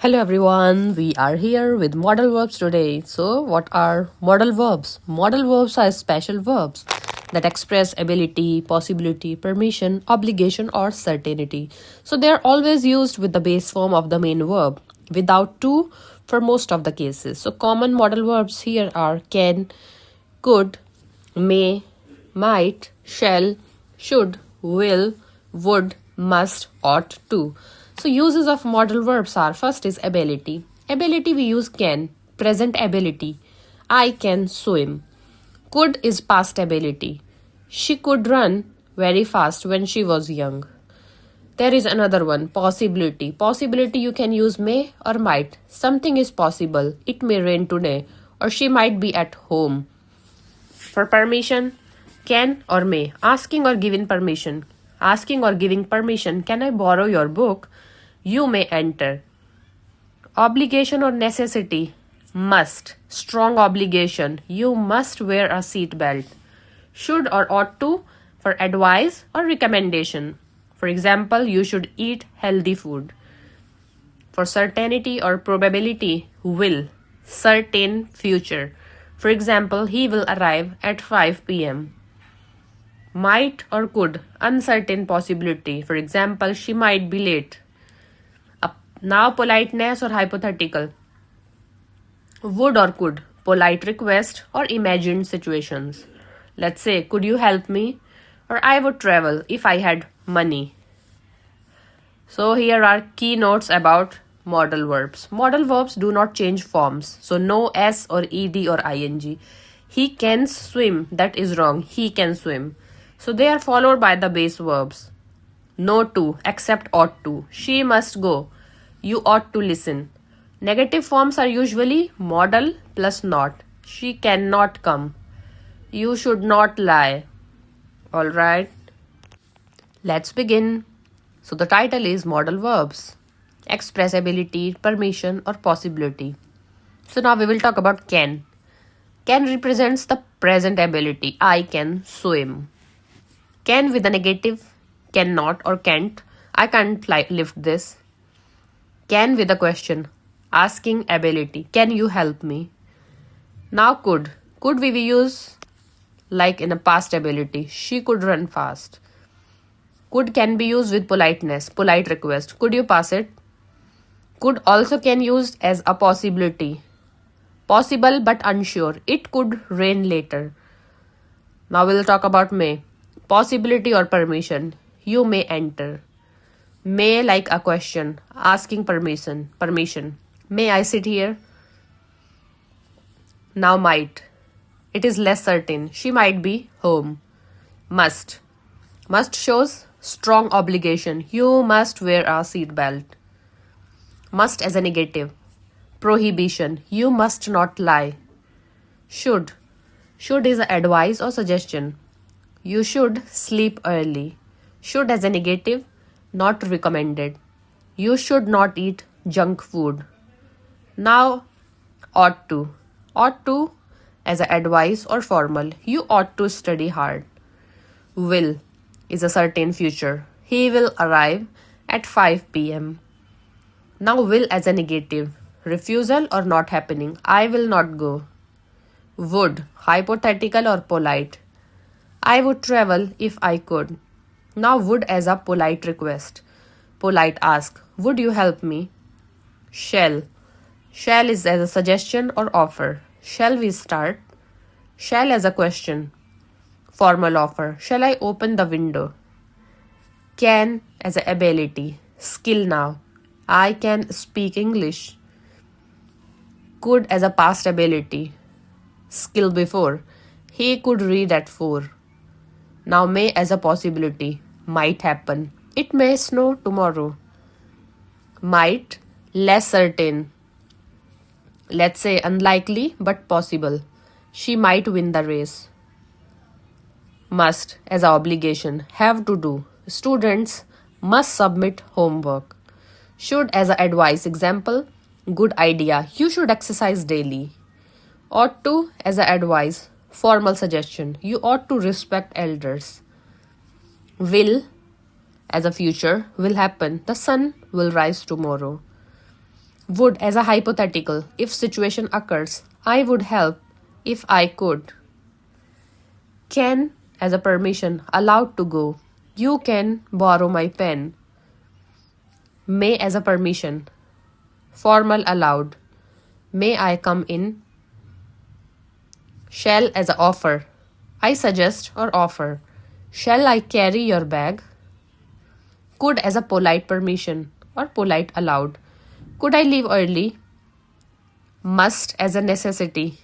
Hello everyone, we are here with modal verbs today. So, what are modal verbs? Modal verbs are special verbs that express ability, possibility, permission, obligation, or certainty. So, they are always used with the base form of the main verb without to for most of the cases. So, common modal verbs here are can, could, may, might, shall, should, will, would, must, ought to. So uses of modal verbs are first is ability. Ability we use can, present ability. I can swim. Could is past ability. She could run very fast when she was young. There is another one, possibility. Possibility you can use may or might. Something is possible. It may rain today or she might be at home. For permission, can or may. Asking or giving permission. Asking or giving permission, can I borrow your book? You may enter. Obligation or necessity, must. Strong obligation, you must wear a seat belt. Should or ought to, for advice or recommendation. For example, you should eat healthy food. For certainty or probability, will. Certain future. For example, he will arrive at 5 p.m. Might or could, uncertain possibility. For example, she might be late. Now politeness or hypothetical. Would or could, polite request or imagined situations. Let's say, could you help me? Or I would travel if I had money. So here are key notes about modal verbs. Modal verbs do not change forms. So no s or ed or ing. He can swim, that is wrong. He can swim. So they are followed by the base verbs. No to, except ought to. She must go. You ought to listen. Negative forms are usually modal plus not. She cannot come. You should not lie. Alright. Let's begin. So the title is Modal Verbs. Express ability, permission or possibility. So now we will talk about can. Can represents the present ability. I can swim. Can with a negative, cannot or can't. I can't lift this. Can with a question, asking ability. Can you help me? Now could. Could we use like in a past ability. She could run fast. Could can be used with politeness, polite request. Could you pass it? Could also can used as a possibility. Possible but unsure. It could rain later. Now we'll talk about may. Possibility or permission. You may enter. May like a question, asking permission. May I sit here? Now might. It is less certain. She might be home. Must. Must shows strong obligation. You must wear a seat belt. Must as a negative. Prohibition. You must not lie. Should. Should is advice or suggestion. You should sleep early. Should as a negative. Not recommended. You should not eat junk food. Now, ought to. Ought to as a advice or formal. You ought to study hard. Will is a certain future. He will arrive at 5 p.m. Now, will as a negative. Refusal or not happening. I will not go. Would, hypothetical or polite. I would travel if I could. Now would as a polite request. Polite ask. Would you help me? Shall. Shall is as a suggestion or offer. Shall we start? Shall as a question. Formal offer. Shall I open the window? Can as a ability. Skill now. I can speak English. Could as a past ability. Skill before. He could read at 4. Now may as a possibility. Might happen. It may snow tomorrow. Might, less certain. Let's say unlikely but possible. She might win the race. Must as a obligation. Have to do. Students must submit homework. Should as a advice. Example, good idea. You should exercise daily. Ought to as a advice. Formal suggestion. You ought to respect elders. Will as a future will happen. The sun will rise tomorrow. Would as a hypothetical, if situation occurs. I would help if I could. Can as a permission, allowed to go. You can borrow my pen. May as a permission, formal allowed. May I come in? Shall as a offer, I suggest or offer. Shall I carry your bag? Could as a polite permission or polite allowed. Could I leave early? Must as a necessity.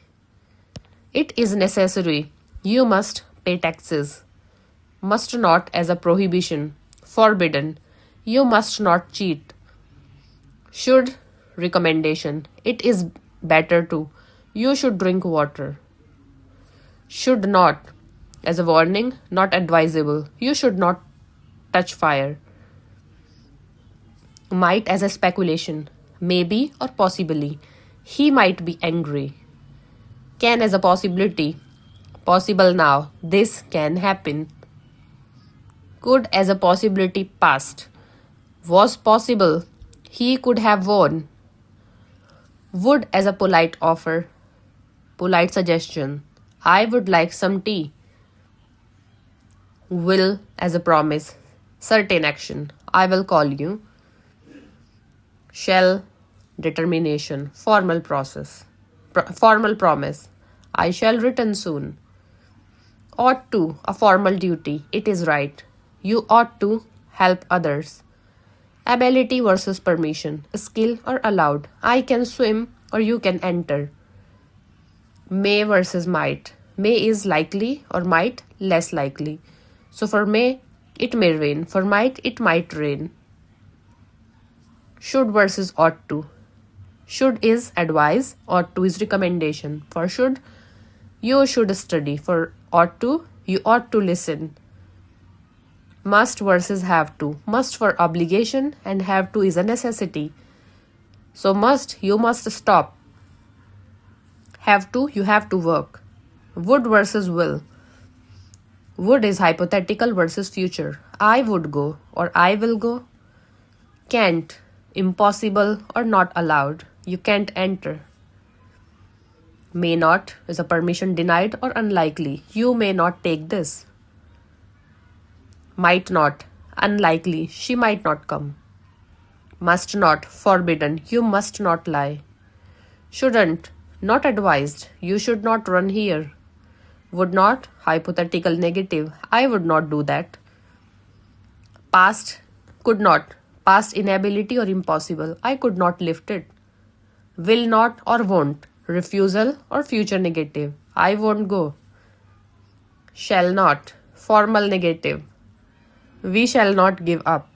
It is necessary. You must pay taxes. Must not as a prohibition, forbidden. You must not cheat. Should recommendation. It is better to. You should drink water. Should not as a warning, not advisable. You should not touch fire. Might as a speculation, maybe or possibly. He might be angry. Can as a possibility, possible now. This can happen. Could as a possibility past. Was possible. He could have won. Would as a polite offer, polite suggestion. I would like some tea. Will as a promise, certain action. I will call you. Shall, determination, formal process, formal promise. I shall return soon. Ought to, a formal duty. It is right. You ought to help others. Ability versus permission, skill or allowed. I can swim or you can enter. May versus might. May is likely or might less likely. So for may, it may rain. For might, it might rain. Should versus ought to. Should is advice, ought to is recommendation. For should, you should study. For ought to, you ought to listen. Must versus have to. Must for obligation and have to is a necessity. So must, you must stop. Have to, you have to work. Would versus will. Would is hypothetical versus future. I would go or I will go. Can't, impossible or not allowed. You can't enter. May not is a permission denied or unlikely. You may not take this. Might not, unlikely. She might not come. Must not, forbidden. You must not lie. Shouldn't, not advised. You should not run here. Would not, hypothetical negative. I would not do that. Past, could not. Past inability or impossible. I could not lift it. Will not or won't. Refusal or future negative. I won't go. Shall not. Formal negative. We shall not give up.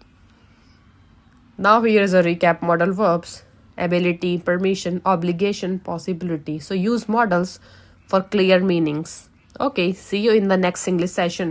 Now here is a recap. Modal verbs. Ability, permission, obligation, possibility. So use modals for clear meanings. Okay, see you in the next English session.